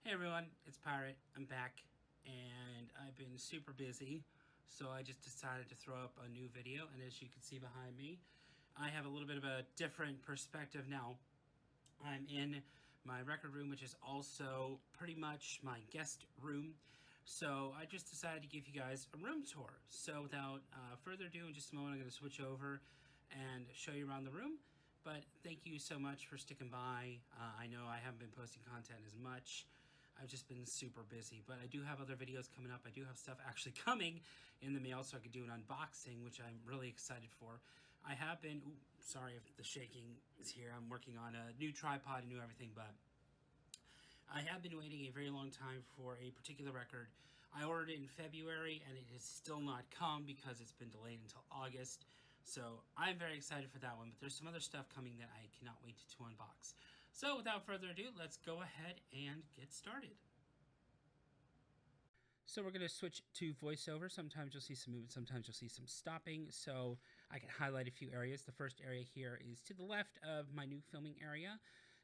Hey everyone, it's Pirate. I'm back, and I've been super busy, so I just decided to throw up a new video. And as you can see behind me, I have a little bit of a different perspective now. I'm in my record room, which is also pretty much my guest room. So I just decided to give you guys a room tour. So without further ado, in just a moment, I'm going to switch over and show you around the room. But thank you so much for sticking by. I know I haven't been posting content as much. I've just been super busy, but I do have other videos coming up. I do have stuff actually coming in the mail so I could do an unboxing, which I'm really excited for. I have been, ooh, sorry if the shaking is here. I'm working on a new tripod and new everything, but I have been waiting a very long time for a particular record. I ordered it in February and it has still not come because it's been delayed until August. So I'm very excited for that one, but there's some other stuff coming that I cannot wait to unbox. So without further ado, let's go ahead and get started. So we're going to switch to voiceover. Sometimes you'll see some movement, sometimes you'll see some stopping. So I can highlight a few areas. The first area here is to the left of my new filming area.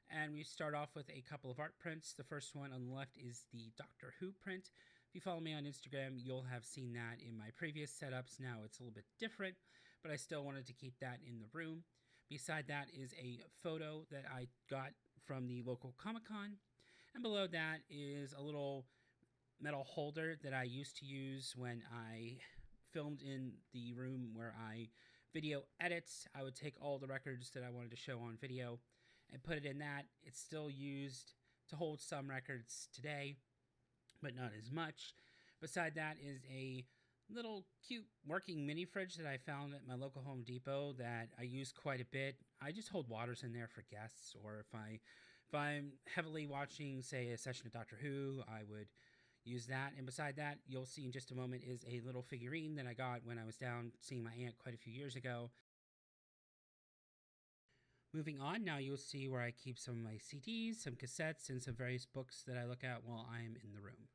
And we start off with a couple of art prints. The first one on the left is the Doctor Who print. If you follow me on Instagram, you'll have seen that in my previous setups. Now it's a little bit different, but I still wanted to keep that in the room. Beside that is a photo that I got from the local Comic-Con. And below that is a little metal holder that I used to use when I filmed in the room where I video edits. I would take all the records that I wanted to show on video and put it in that. It's still used to hold some records today, but not as much. Beside that is a little cute working mini fridge that I found at my local Home Depot that I use quite a bit. I just hold waters in there for guests, or if I'm heavily watching, say, a session of Doctor Who, I would use that. And beside that, you'll see in just a moment, is a little figurine that I got when I was down seeing my aunt quite a few years ago. Moving on, now you'll see where I keep some of my CDs, some cassettes, and some various books that I look at while I am in the room.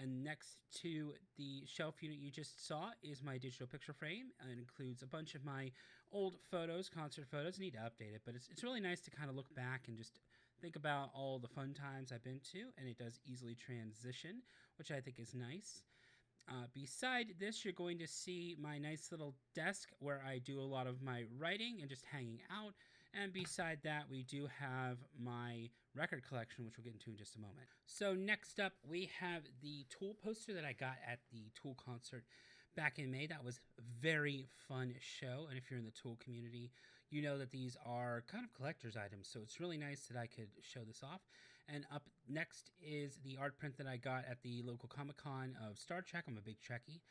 And next to the shelf unit you just saw is my digital picture frame. It includes a bunch of my old photos, concert photos. I need to update it, but it's really nice to kind of look back and just think about all the fun times I've been to, and it does easily transition, which I think is nice. Beside this, you're going to see my nice little desk where I do a lot of my writing and just hanging out. And beside that, we do have my record collection, which we'll get into in just a moment. So next up, we have the Tool poster that I got at the Tool concert back in May. That was a very fun show. And if you're in the Tool community, you know that these are kind of collector's items. So it's really nice that I could show this off. And up next is the art print that I got at the local Comic-Con of Star Trek. I'm a big Trekkie.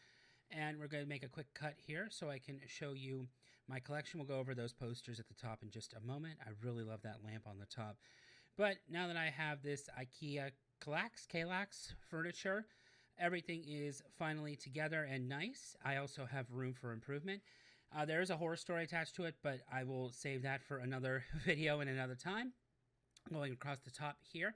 And we're going to make a quick cut here so I can show you my collection. We'll go over those posters at the top in just a moment. I really love that lamp on the top. But now that I have this IKEA Kallax furniture, everything is finally together and nice. I also have room for improvement. There is a horror story attached to it, but I will save that for another video and another time. Going across the top here,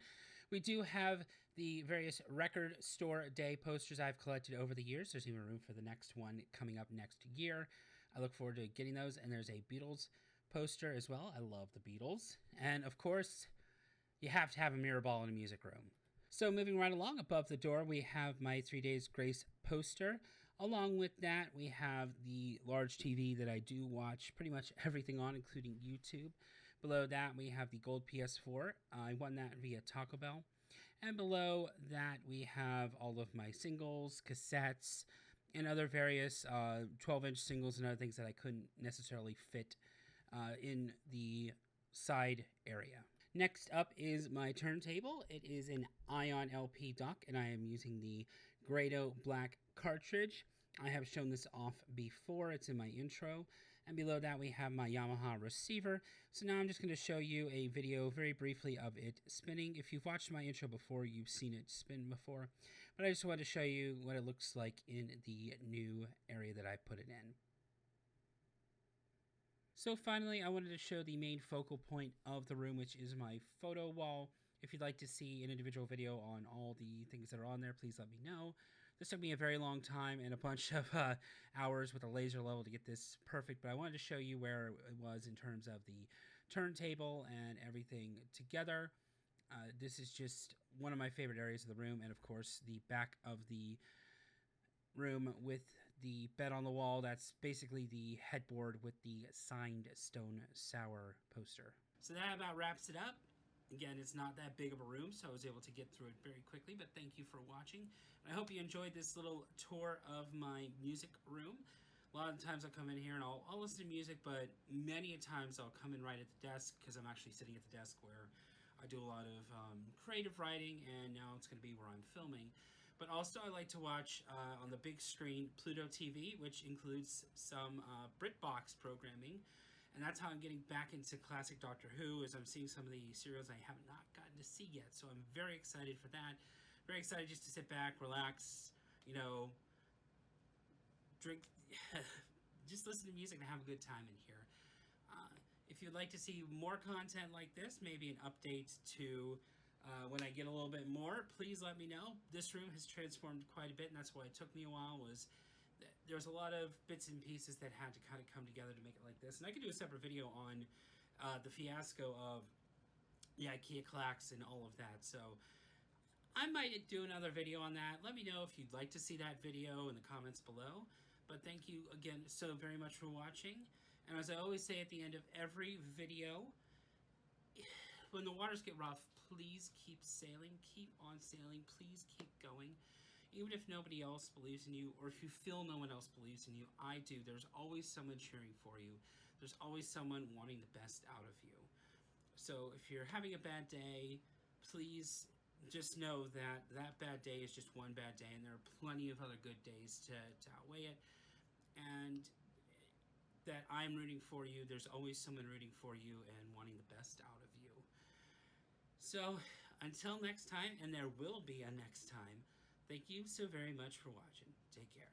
we do have the various record store day posters I've collected over the years. There's even room for the next one coming up next year. I look forward to getting those. And there's a Beatles poster as well. I love the Beatles. And of course, you have to have a mirror ball in a music room. So moving right along, above the door, we have my 3 Days Grace poster. Along with that, we have the large TV that I do watch pretty much everything on, including YouTube. Below that, we have the gold PS4. I won that via Taco Bell. And below that, we have all of my singles, cassettes, and other various 12-inch singles and other things that I couldn't necessarily fit in the side area. Next up is my turntable. It is an Ion LP dock, and I am using the Grado Black cartridge. I have shown this off before. It's in my intro. And below that, we have my Yamaha receiver. So now I'm just going to show you a video very briefly of it spinning. If you've watched my intro before, you've seen it spin before. But I just wanted to show you what it looks like in the new area that I put it in. So finally, I wanted to show the main focal point of the room, which is my photo wall. If you'd like to see an individual video on all the things that are on there, please let me know. This took me a very long time and a bunch of hours with a laser level to get this perfect, but I wanted to show you where it was in terms of the turntable and everything together. This is just one of my favorite areas of the room, and of course, the back of the room with the bed on the wall. That's basically the headboard with the signed Stone Sour poster. So that about wraps it up. Again, it's not that big of a room, so I was able to get through it very quickly, but thank you for watching. I hope you enjoyed this little tour of my music room. A lot of times I'll come in here and I'll listen to music, but many a times I'll come in right at the desk because I'm actually sitting at the desk where I do a lot of creative writing, and now it's going to be where I'm filming. But also I like to watch on the big screen Pluto TV, which includes some BritBox programming. And that's how I'm getting back into classic Doctor Who, as I'm seeing some of the serials I have not gotten to see yet. So I'm very excited for that. Very excited just to sit back, relax, you know, drink, just listen to music and have a good time in here. If you'd like to see more content like this, maybe an update to when I get a little bit more, please let me know. This room has transformed quite a bit, and that's why it took me a while. There was a lot of bits and pieces that had to kind of come together to make it like this. And I could do a separate video on the fiasco of the IKEA clacks and all of that. So I might do another video on that. Let me know if you'd like to see that video in the comments below. But thank you again so very much for watching. And as I always say at the end of every video, when the waters get rough, please keep sailing, keep on sailing, please keep going. Even if nobody else believes in you, or if you feel no one else believes in you, I do. There's always someone cheering for you. There's always someone wanting the best out of you. So if you're having a bad day, please just know that that bad day is just one bad day, and there are plenty of other good days to outweigh it. And that I'm rooting for you. There's always someone rooting for you and wanting the best out of you. So until next time, and there will be a next time, thank you so very much for watching. Take care.